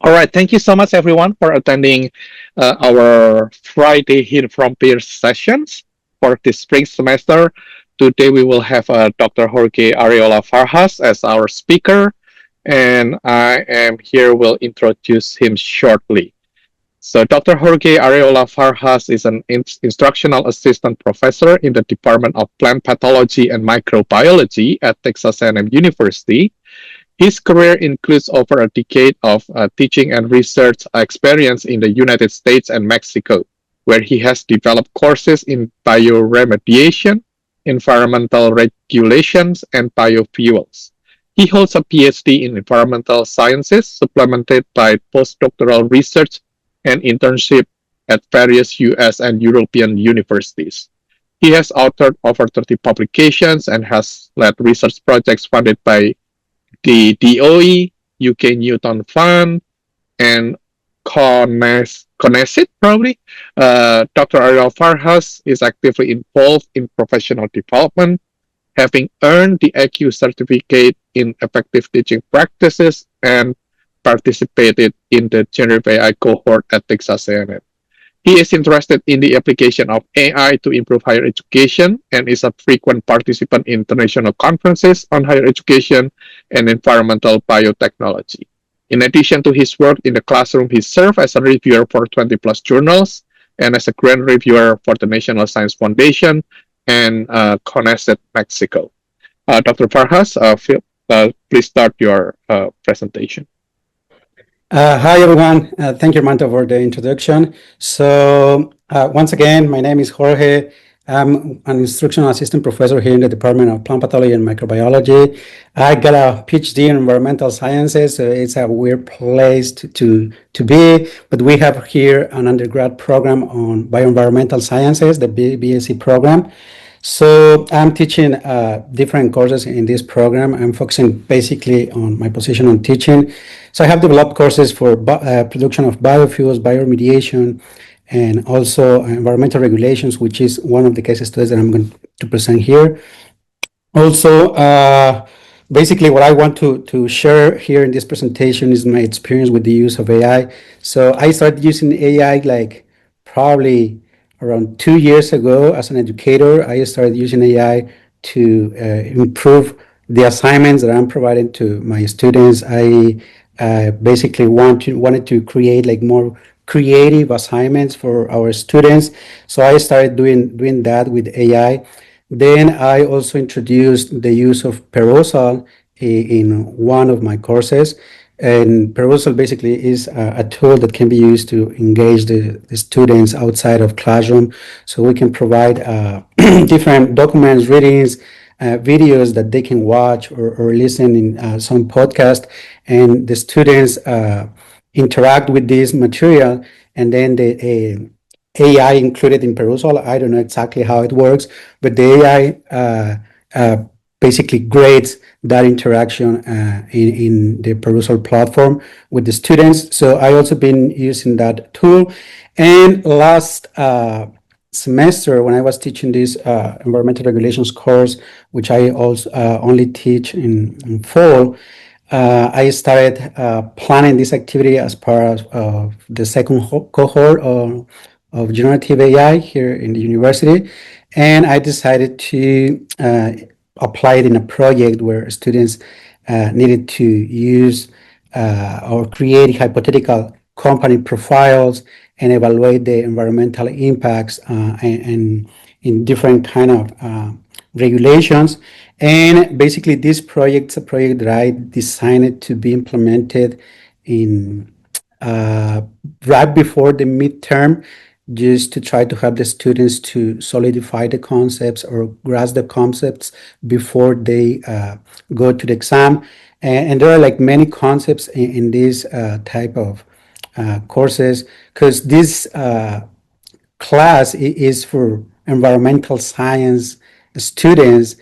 All right, thank you so much, everyone, for attending our Friday Hit from Peers sessions for this spring semester. Today, we will have Dr. Jorge Ariola Farjas as our speaker, and I am here will introduce him shortly. So, Dr. Jorge Ariola Farjas is an instructional assistant professor in the Department of Plant Pathology and Microbiology at Texas A&M University. His career includes over a decade of teaching and research experience in the United States and Mexico, where he has developed courses in bioremediation, environmental regulations, and biofuels. He holds a PhD in environmental sciences, supplemented by postdoctoral research and internship at various US and European universities. He has authored over 30 publications and has led research projects funded by the DOE, UK Newton Fund, and Conesit, probably. Dr. Ariel Farhas is actively involved in professional development, having earned the AQ certificate in effective teaching practices and participated in the generative AI cohort at Texas A&M. He is interested in the application of AI to improve higher education and is a frequent participant in international conferences on higher education and environmental biotechnology. In addition to his work in the classroom, he served as a reviewer for 20 plus journals and as a grant reviewer for the National Science Foundation and CONACYT Mexico. Dr. Farhas, please start your presentation. Hi, everyone. Thank you, Armando, for the introduction. So once again, my name is Jorge. I'm an instructional assistant professor here in the Department of Plant Pathology and Microbiology. I got a PhD in environmental sciences, so it's a weird place to be, but we have here an undergrad program on bioenvironmental sciences, the BSc program. So I'm teaching different courses in this program. I'm focusing basically on my position on teaching. So I have developed courses for production of biofuels, bioremediation, and also environmental regulations, which is one of the case studies that I'm going to present here. Also, basically what I want to share here in this presentation is my experience with the use of AI. So I started using AI like probably around 2 years ago as an educator. I started using AI to improve the assignments that I'm providing to my students. I basically wanted to create like more creative assignments for our students. So I started doing that with AI. Then I also introduced the use of Perusal in one of my courses. And Perusal basically is a tool that can be used to engage the students outside of classroom. So we can provide different documents, readings, videos that they can watch or listen in some podcast. And the students interact with this material, and then the AI included in Perusal. I don't know exactly how it works, but the AI basically grades that interaction in the Perusal platform with the students. So I also been using that tool. And last semester, when I was teaching this environmental regulations course, which I also only teach in fall, I started planning this activity as part of the second cohort of generative AI here in the university. And I decided to apply it in a project where students needed to use or create hypothetical company profiles and evaluate the environmental impacts and in different kind of regulations. And basically this project is a project that I designed to be implemented in right before the midterm, just to try to help the students to solidify the concepts or grasp the concepts before they go to the exam. And there are like many concepts in this type of courses, because this class is for environmental science students,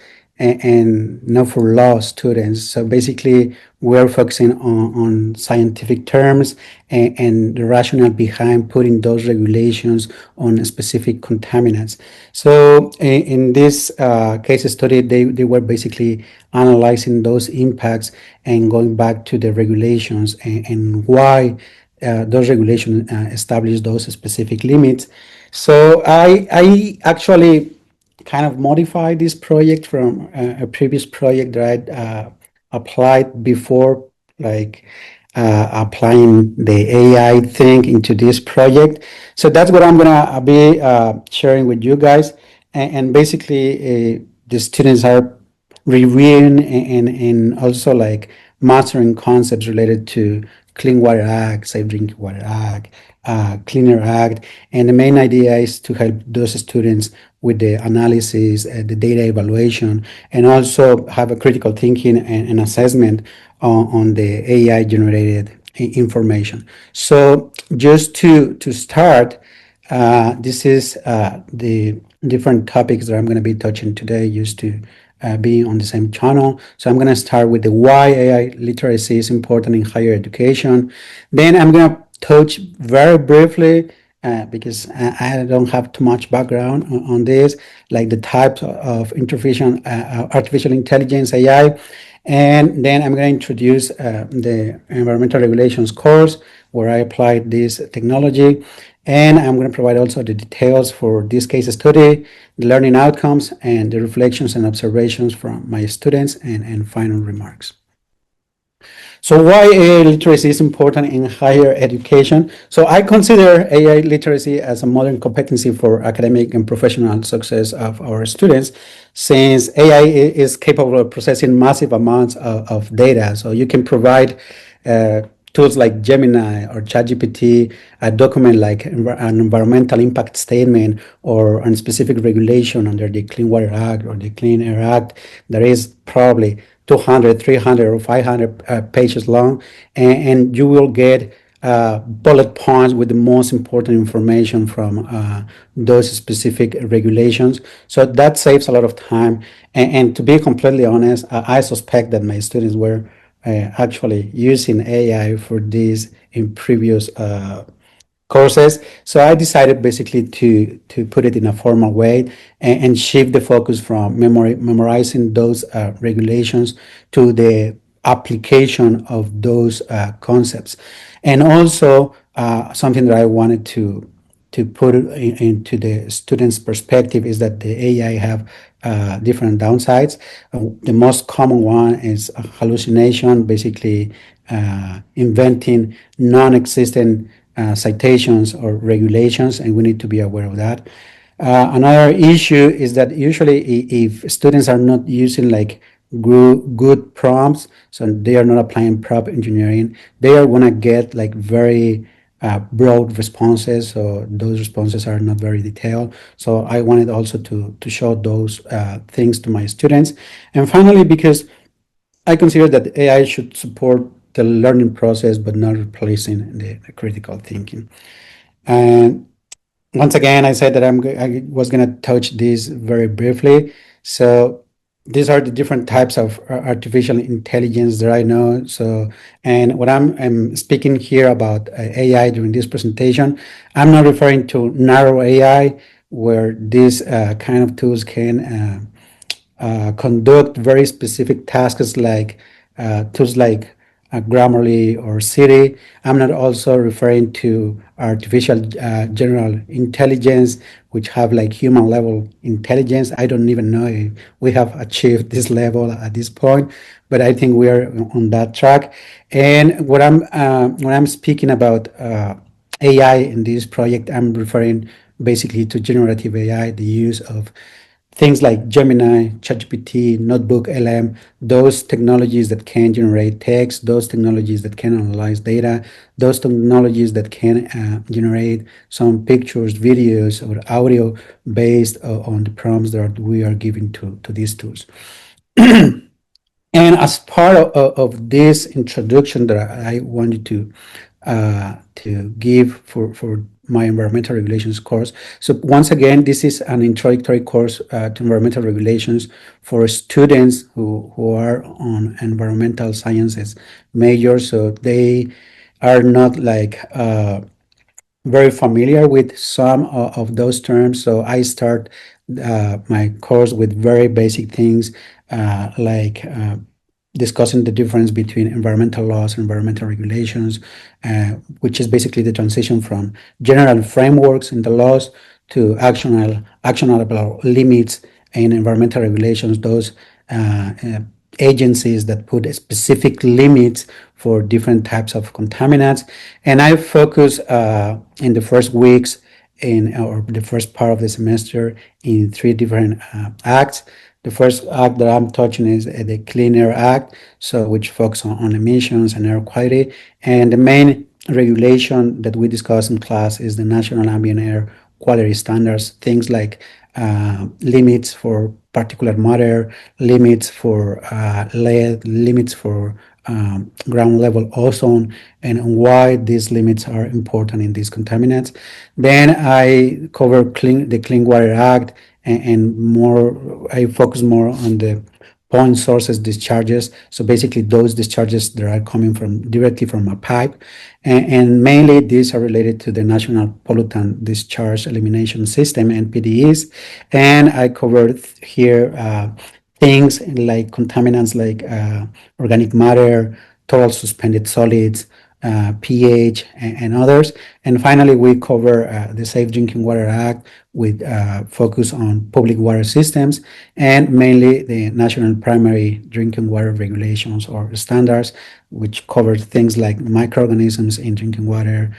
and not for law students. So basically, we're focusing on scientific terms and the rationale behind putting those regulations on specific contaminants. So in this case study, they were basically analyzing those impacts and going back to the regulations and why those regulations establish those specific limits. So I actually kind of modify this project from a previous project that I'd applied before, like applying the AI thing into this project. So that's what I'm gonna be sharing with you guys. And basically, the students are reviewing and also like mastering concepts related to Clean Water Act, Safe Drinking Water Act, Cleaner Act. And the main idea is to help those students with the analysis, the data evaluation, and also have a critical thinking and assessment on the AI generated information. So just to start, this is the different topics that I'm going to be touching today used to be on the same channel. So I'm going to start with the why AI literacy is important in higher education. Then I'm going to touch very briefly because I don't have too much background on this, like the types of artificial intelligence AI. And then I'm going to introduce the environmental regulations course where I applied this technology. And I'm going to provide also the details for this case study, the learning outcomes, and the reflections and observations from my students, and final remarks. So why AI literacy is important in higher education? So I consider AI literacy as a modern competency for academic and professional success of our students, since AI is capable of processing massive amounts of data. So you can provide tools like Gemini or ChatGPT, a document like an environmental impact statement or a specific regulation under the Clean Water Act or the Clean Air Act that is probably 200, 300, or 500 pages long, and you will get bullet points with the most important information from those specific regulations. So that saves a lot of time. And to be completely honest, I suspect that my students were actually using AI for this in previous courses. So I decided basically to put it in a formal way and shift the focus from memorizing those regulations to the application of those concepts. And also something that I wanted to put it into the students' perspective is that the AI have different downsides. The most common one is hallucination, basically inventing non-existent citations or regulations, and we need to be aware of that. Another issue is that usually if students are not using like good prompts, so they are not applying prompt engineering, they are gonna get like very broad responses. So those responses are not very detailed. So I wanted also to show those things to my students. And finally, because I consider that AI should support the learning process, but not replacing the critical thinking. And once again, I said that I was going to touch this very briefly. So these are the different types of artificial intelligence that I know. So, and when I'm speaking here about AI during this presentation, I'm not referring to narrow AI, where these kind of tools can conduct very specific tasks like tools like Grammarly or Siri. I'm not also referring to artificial general intelligence, which have like human level intelligence. I don't even know if we have achieved this level at this point, but I think we are on that track. And what when I'm speaking about AI in this project, I'm referring basically to generative AI, the use of things like Gemini, ChatGPT, Notebook LM, those technologies that can generate text, those technologies that can analyze data, those technologies that can generate some pictures, videos, or audio based on the prompts that we are giving to these tools. And as part of this introduction that I wanted to give for my environmental regulations course. So once again, this is an introductory course to environmental regulations for students who are on environmental sciences major. So they are not like very familiar with some of those terms. So I start my course with very basic things like discussing the difference between environmental laws and environmental regulations, which is basically the transition from general frameworks in the laws to actionable limits in environmental regulations, those agencies that put specific limits for different types of contaminants. And I focus in the first weeks in or the first part of the semester in three different acts. The first act that I'm touching is the Clean Air Act, so which focuses on emissions and air quality. And the main regulation that we discuss in class is the National Ambient Air Quality Standards, things like limits for particulate matter, limits for lead, limits for ground level ozone, and why these limits are important in these contaminants. Then I cover the Clean Water Act and more. I focus more on the point sources discharges. So basically, those discharges that are coming from directly from a pipe, and mainly these are related to the National Pollutant Discharge Elimination System (NPDEs). And I covered here things like contaminants like organic matter, total suspended solids, pH, and others. And finally, we cover the Safe Drinking Water Act with focus on public water systems and mainly the National Primary Drinking Water Regulations or standards, which covers things like microorganisms in drinking water,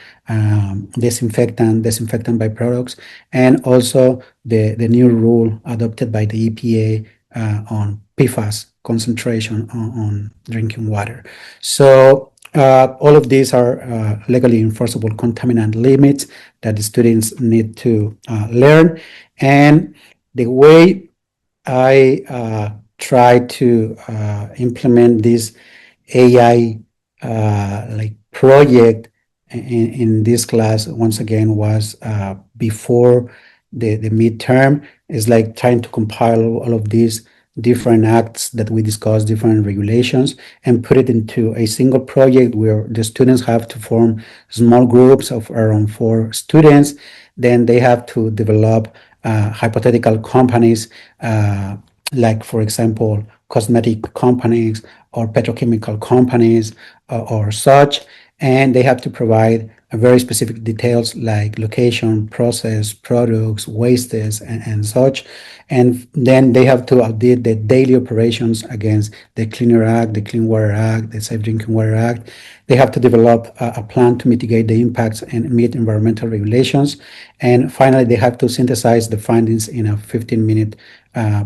disinfectant byproducts, and also the new rule adopted by the EPA on PFAS concentration on drinking water. So all of these are legally enforceable contaminant limits that the students need to learn. And the way I try to implement this AI like project in this class once again was before the midterm. Is like trying to compile all of these different acts that we discussed, different regulations, and put it into a single project where the students have to form small groups of around 4 students. Then they have to develop hypothetical companies, like, for example, cosmetic companies or petrochemical companies or such. And they have to provide very specific details like location, process, products, wastes, and such. And then they have to audit the daily operations against the Clean Air Act, the Clean Water Act, the Safe Drinking Water Act. They have to develop a plan to mitigate the impacts and meet environmental regulations. And finally, they have to synthesize the findings in a 15-minute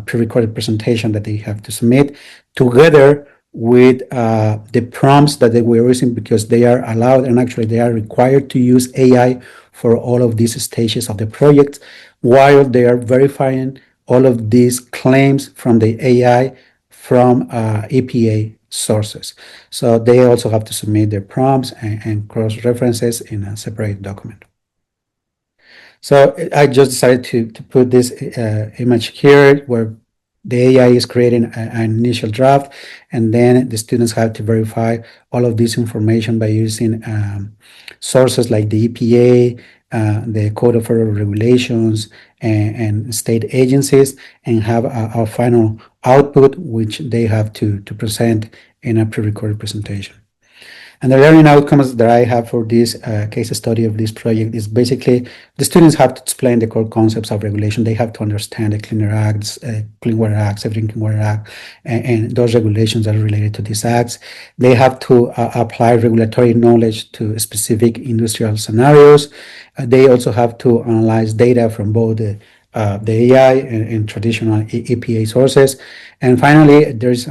pre-recorded presentation that they have to submit together with the prompts that they were using, because they are allowed and actually they are required to use AI for all of these stages of the project while they are verifying all of these claims from the AI from EPA sources. So they also have to submit their prompts and cross references in a separate document. So I just decided to put this image here where the AI is creating an initial draft, and then the students have to verify all of this information by using sources like the EPA, the Code of Federal Regulations, and state agencies, and have a final output which they have to present in a pre-recorded presentation. And the learning outcomes that I have for this case study of this project is basically the students have to explain the core concepts of regulation. They have to understand the Clean Air Acts, Clean Water Act, Safe Drinking Water Act, and those regulations that are related to these acts. They have to apply regulatory knowledge to specific industrial scenarios. They also have to analyze data from both the AI and traditional EPA sources. And finally, there's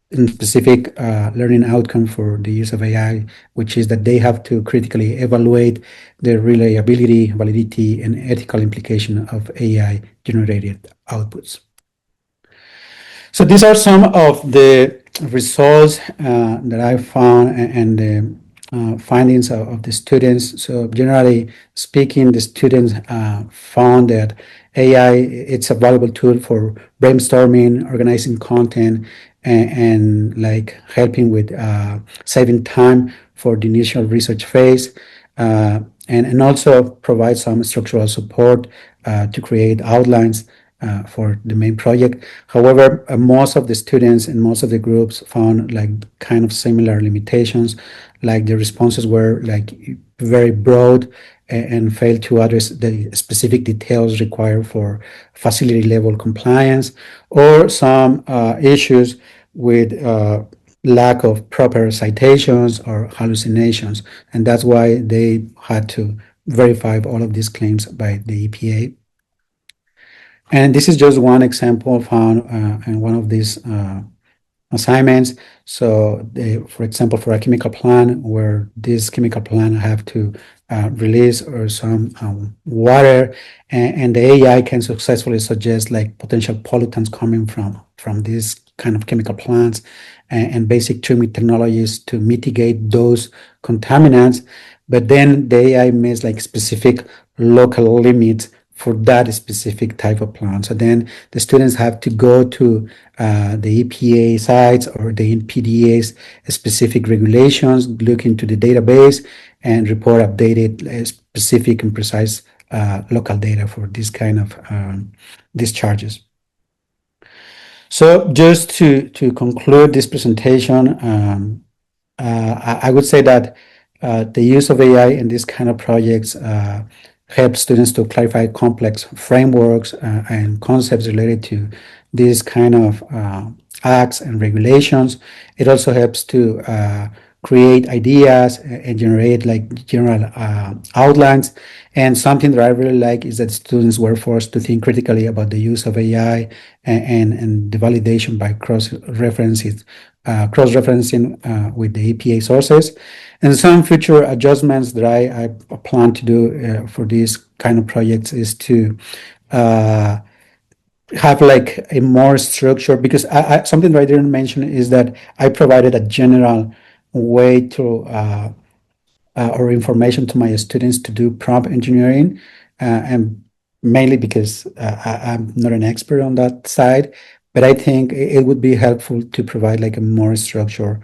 in specific learning outcome for the use of AI, which is that they have to critically evaluate the reliability, validity, and ethical implication of AI generated outputs. So these are some of the results that I found and the findings of the students. So generally speaking, the students found that AI, it's a valuable tool for brainstorming, organizing content, and like helping with saving time for the initial research phase, and also provide some structural support to create outlines for the main project. However, most of the students and most of the groups found like kind of similar limitations, like the responses were like very broad and failed to address the specific details required for facility level compliance, or some issues with lack of proper citations or hallucinations. And that's why they had to verify all of these claims by the EPA. And this is just one example found in one of these assignments. So, for example, for a chemical plant, where this chemical plant have to release or some water, and the AI can successfully suggest like potential pollutants coming from this kind of chemical plants, and basic treatment technologies to mitigate those contaminants. But then the AI makes like specific local limits for that specific type of plant. So then the students have to go to the EPA sites or the NPDES specific regulations, look into the database, and report updated specific and precise local data for this kind of discharges. So just to conclude this presentation, I would say that the use of AI in these kind of projects helps students to clarify complex frameworks and concepts related to these kind of acts and regulations. It also helps to create ideas and generate like general outlines. And something that I really like is that students were forced to think critically about the use of AI and the validation by cross-referencing with the EPA sources. And some future adjustments that I plan to do for these kind of projects is to have like a more structure, because something that I didn't mention is that I provided a general way to or information to my students to do prompt engineering, and mainly because I'm not an expert on that side, but I think it would be helpful to provide like a more structure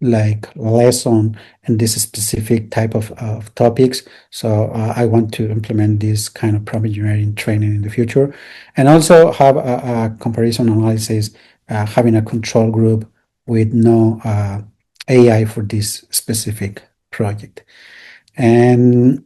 like lesson in this specific type of topics. So I want to implement this kind of prompt engineering training in the future, and also have a comparison analysis, having a control group with no AI for this specific project. And